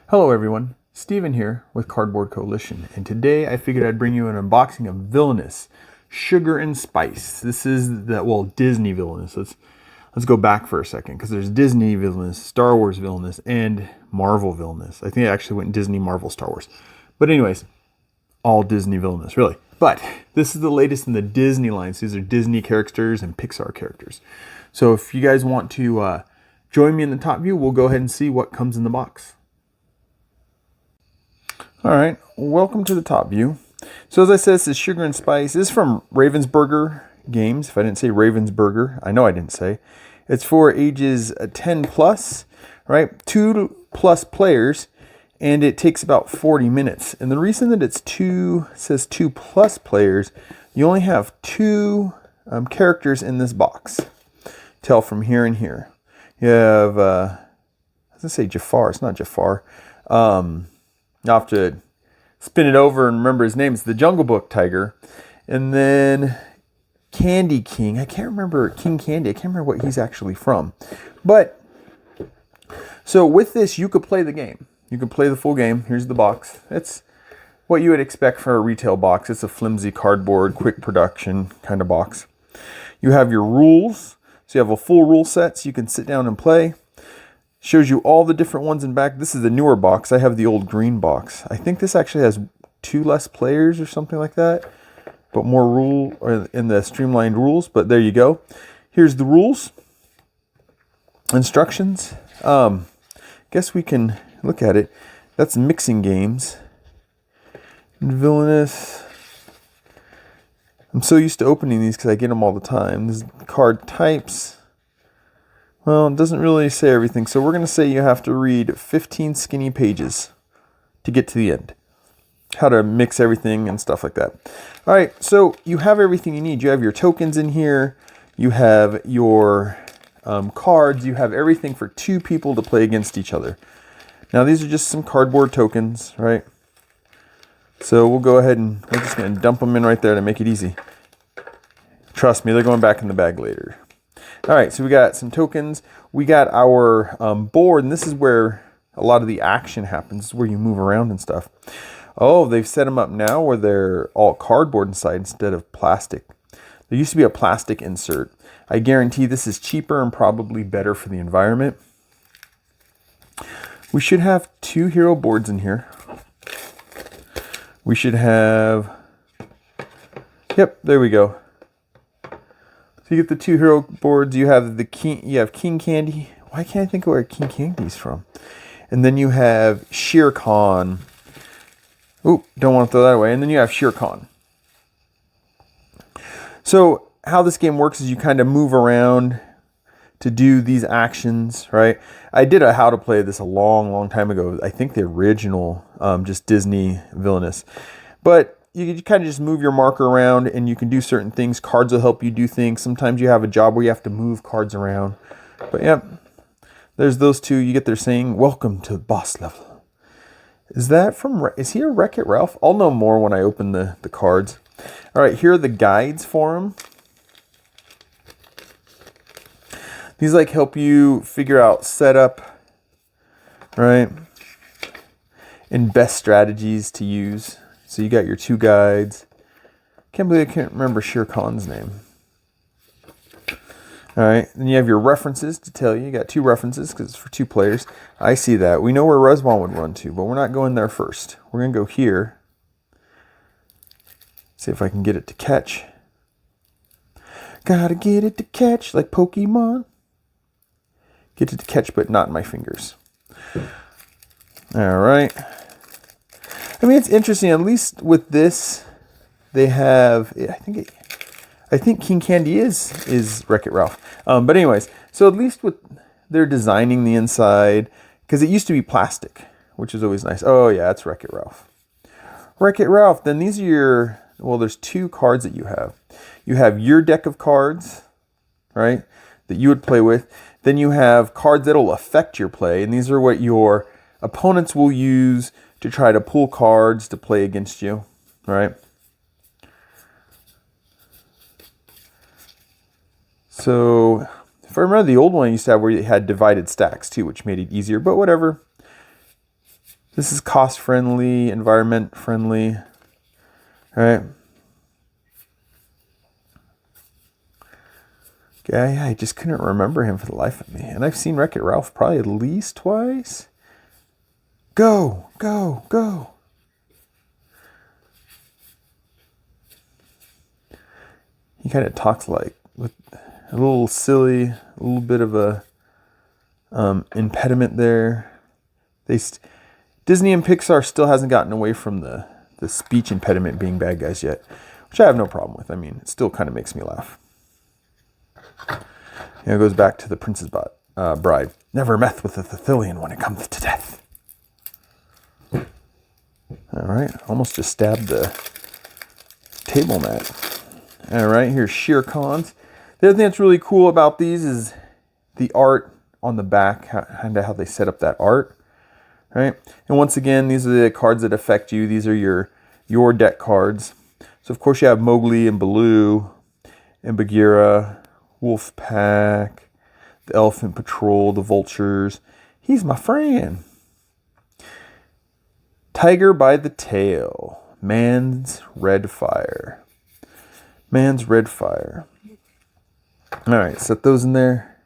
Hello everyone, Steven here with Cardboard Coalition, and today I figured I'd bring you an unboxing of Villainous, Sugar and Spice. This is Disney Villainous. Let's go back for a second, because there's Disney Villainous, Star Wars Villainous, and Marvel Villainous. I think it actually went Disney, Marvel, Star Wars. But anyways, all Disney Villainous, really. But this is the latest in the Disney line. So these are Disney characters and Pixar characters. So if you guys want to join me in the top view, we'll go ahead and see what comes in the box. All right, welcome to the top view. So as I said, this is Sugar and Spice. This is from Ravensburger Games. If I didn't say Ravensburger, I know I didn't say. It's for ages 10 plus, right? 2+ players, and it takes about 40 minutes. And the reason that it says 2+ players, you only have two characters in this box. Tell from here and here. You have, I was gonna say Jafar. It's not Jafar. I'll have to spin it over and remember his name. It's the Jungle Book Tiger. And then Candy King. I can't remember King Candy. I can't remember what he's actually from. But, so with this, you could play the game. You can play the full game. Here's the box. It's what you would expect for a retail box. It's a flimsy cardboard, quick production kind of box. You have your rules. So you have a full rule set so you can sit down and play. Shows you all the different ones in back. This is the newer box. I have the old green box. I think this actually has 2 less players or something like that, but more rule or in the streamlined rules. But there you go. Here's the rules, instructions. Guess we can look at it. That's mixing games. Villainous. I'm so used to opening these because I get them all the time. This is card types. Well, it doesn't really say everything, so we're going to say you have to read 15 skinny pages to get to the end. How to mix everything and stuff like that. All right, so you have everything you need. You have your tokens in here. You have your cards. You have everything for 2 people to play against each other. Now, these are just some cardboard tokens, right? So we'll go ahead and we're just going to dump them in right there to make it easy. Trust me, they're going back in the bag later. All right, so we got some tokens. We got our board, and this is where a lot of the action happens. This is where you move around and stuff. Oh, they've set them up now where they're all cardboard inside instead of plastic. There used to be a plastic insert. I guarantee this is cheaper and probably better for the environment. We should have 2 hero boards in here. We should have, yep, there we go. So you get the 2 hero boards. You have King Candy. Why can't I think of where King Candy's from? And then you have Shere Khan. Ooh, don't want to throw that away. And then you have Shere Khan. So how this game works is you kind of move around to do these actions, right? I did a how to play this a long time ago. I think the original, just Disney Villainous. But you kind of just move your marker around and you can do certain things. Cards will help you do things. Sometimes you have a job where you have to move cards around. But yeah, there's those 2. You get there saying, welcome to boss level. Is he a Wreck-It Ralph? I'll know more when I open the cards. All right, here are the guides for him. These help you figure out setup, right? And best strategies to use. So you got your 2 guides. Can't believe I can't remember Shere Khan's name. All right, then you have your references to tell you. You got 2 references because it's for 2 players. I see that. We know where Respawn would run to, but we're not going there first. We're going to go here. See if I can get it to catch. Gotta get it to catch like Pokemon. Get it to catch, but not in my fingers. All right. I mean, it's interesting. At least with this, they have. I think King Candy is Wreck-It Ralph. But anyways, so at least they're designing the inside because it used to be plastic, which is always nice. Oh yeah, it's Wreck-It Ralph. Wreck-It Ralph. Then these are there's 2 cards that you have. You have your deck of cards, right, that you would play with. Then you have cards that'll affect your play, and these are what your opponents will use to try to pull cards to play against you, right? So if I remember the old one I used to have where you had divided stacks too, which made it easier, but whatever. This is cost friendly, environment friendly. All right. Yeah, I just couldn't remember him for the life of me. And I've seen Wreck-It Ralph probably at least twice. Go, go, go. He kind of talks like with a little silly, a little bit of a impediment there. Disney and Pixar still hasn't gotten away from the speech impediment being bad guys yet, which I have no problem with. I mean, it still kind of makes me laugh. It goes back to the Princess Bride. Never meth with a Thethilian when it comes to death. All right, almost just stabbed the table mat. All right, here's Shere Khan's. The other thing that's really cool about these is the art on the back, kind of how they set up that art. Right, and once again, these are the cards that affect you. These are your deck cards. So of course you have Mowgli and Baloo and Bagheera, Wolf Pack, the Elephant Patrol, the Vultures. He's my friend. Tiger by the Tail. Man's Red Fire. Man's Red Fire. All right, set those in there.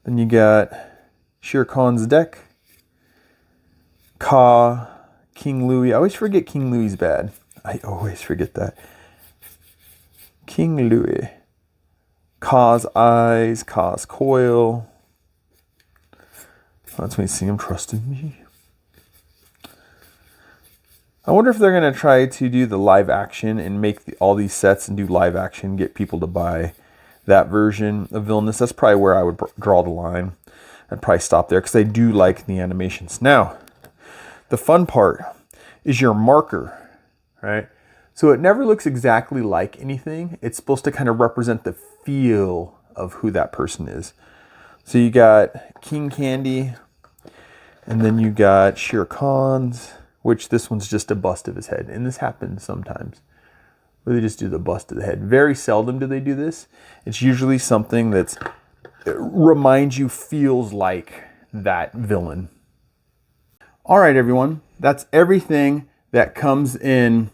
Then you got Shere Khan's deck. Ka, King Louie. I always forget King Louie's bad. I always forget that. King Louie. Ka's Eyes, Ka's Coil. That's when you see him trusting me. I wonder if they're going to try to do the live action and make all these sets and do live action, get people to buy that version of Villainous. That's probably where I would draw the line. I'd probably stop there because I do like the animations. Now, the fun part is your marker, right? So it never looks exactly like anything. It's supposed to kind of represent the feel of who that person is. So you got King Candy, and then you got Shere Khan's, which this one's just a bust of his head. And this happens sometimes, where they just do the bust of the head. Very seldom do they do this. It's usually something that reminds you, feels like that villain. All right, everyone. That's everything that comes in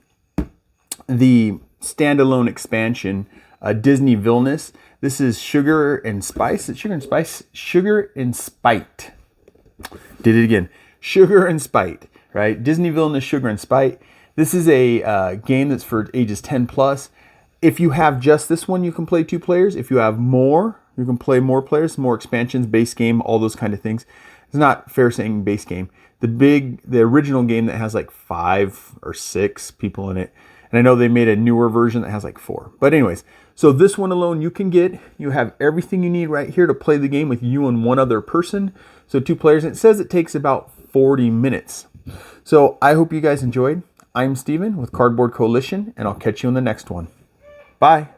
the standalone expansion, Disney Villainous. This is Sugar and Spice. It's Sugar and Spice. Sugar and Spite. Did it again. Sugar and Spite. Right? Disney Villainous Sugar and Spite. This is a game that's for ages 10 plus. If you have just this one, you can play 2 players. If you have more, you can play more players, more expansions, base game, all those kind of things. It's not fair saying base game. The original game that has like 5 or 6 people in it. And I know they made a newer version that has like 4. But anyways, so this one alone you can get. You have everything you need right here to play the game with you and one other person. So 2 players. And it says it takes about 40 minutes. So I hope you guys enjoyed. I'm Steven with Cardboard Coalition, and I'll catch you in the next one. Bye.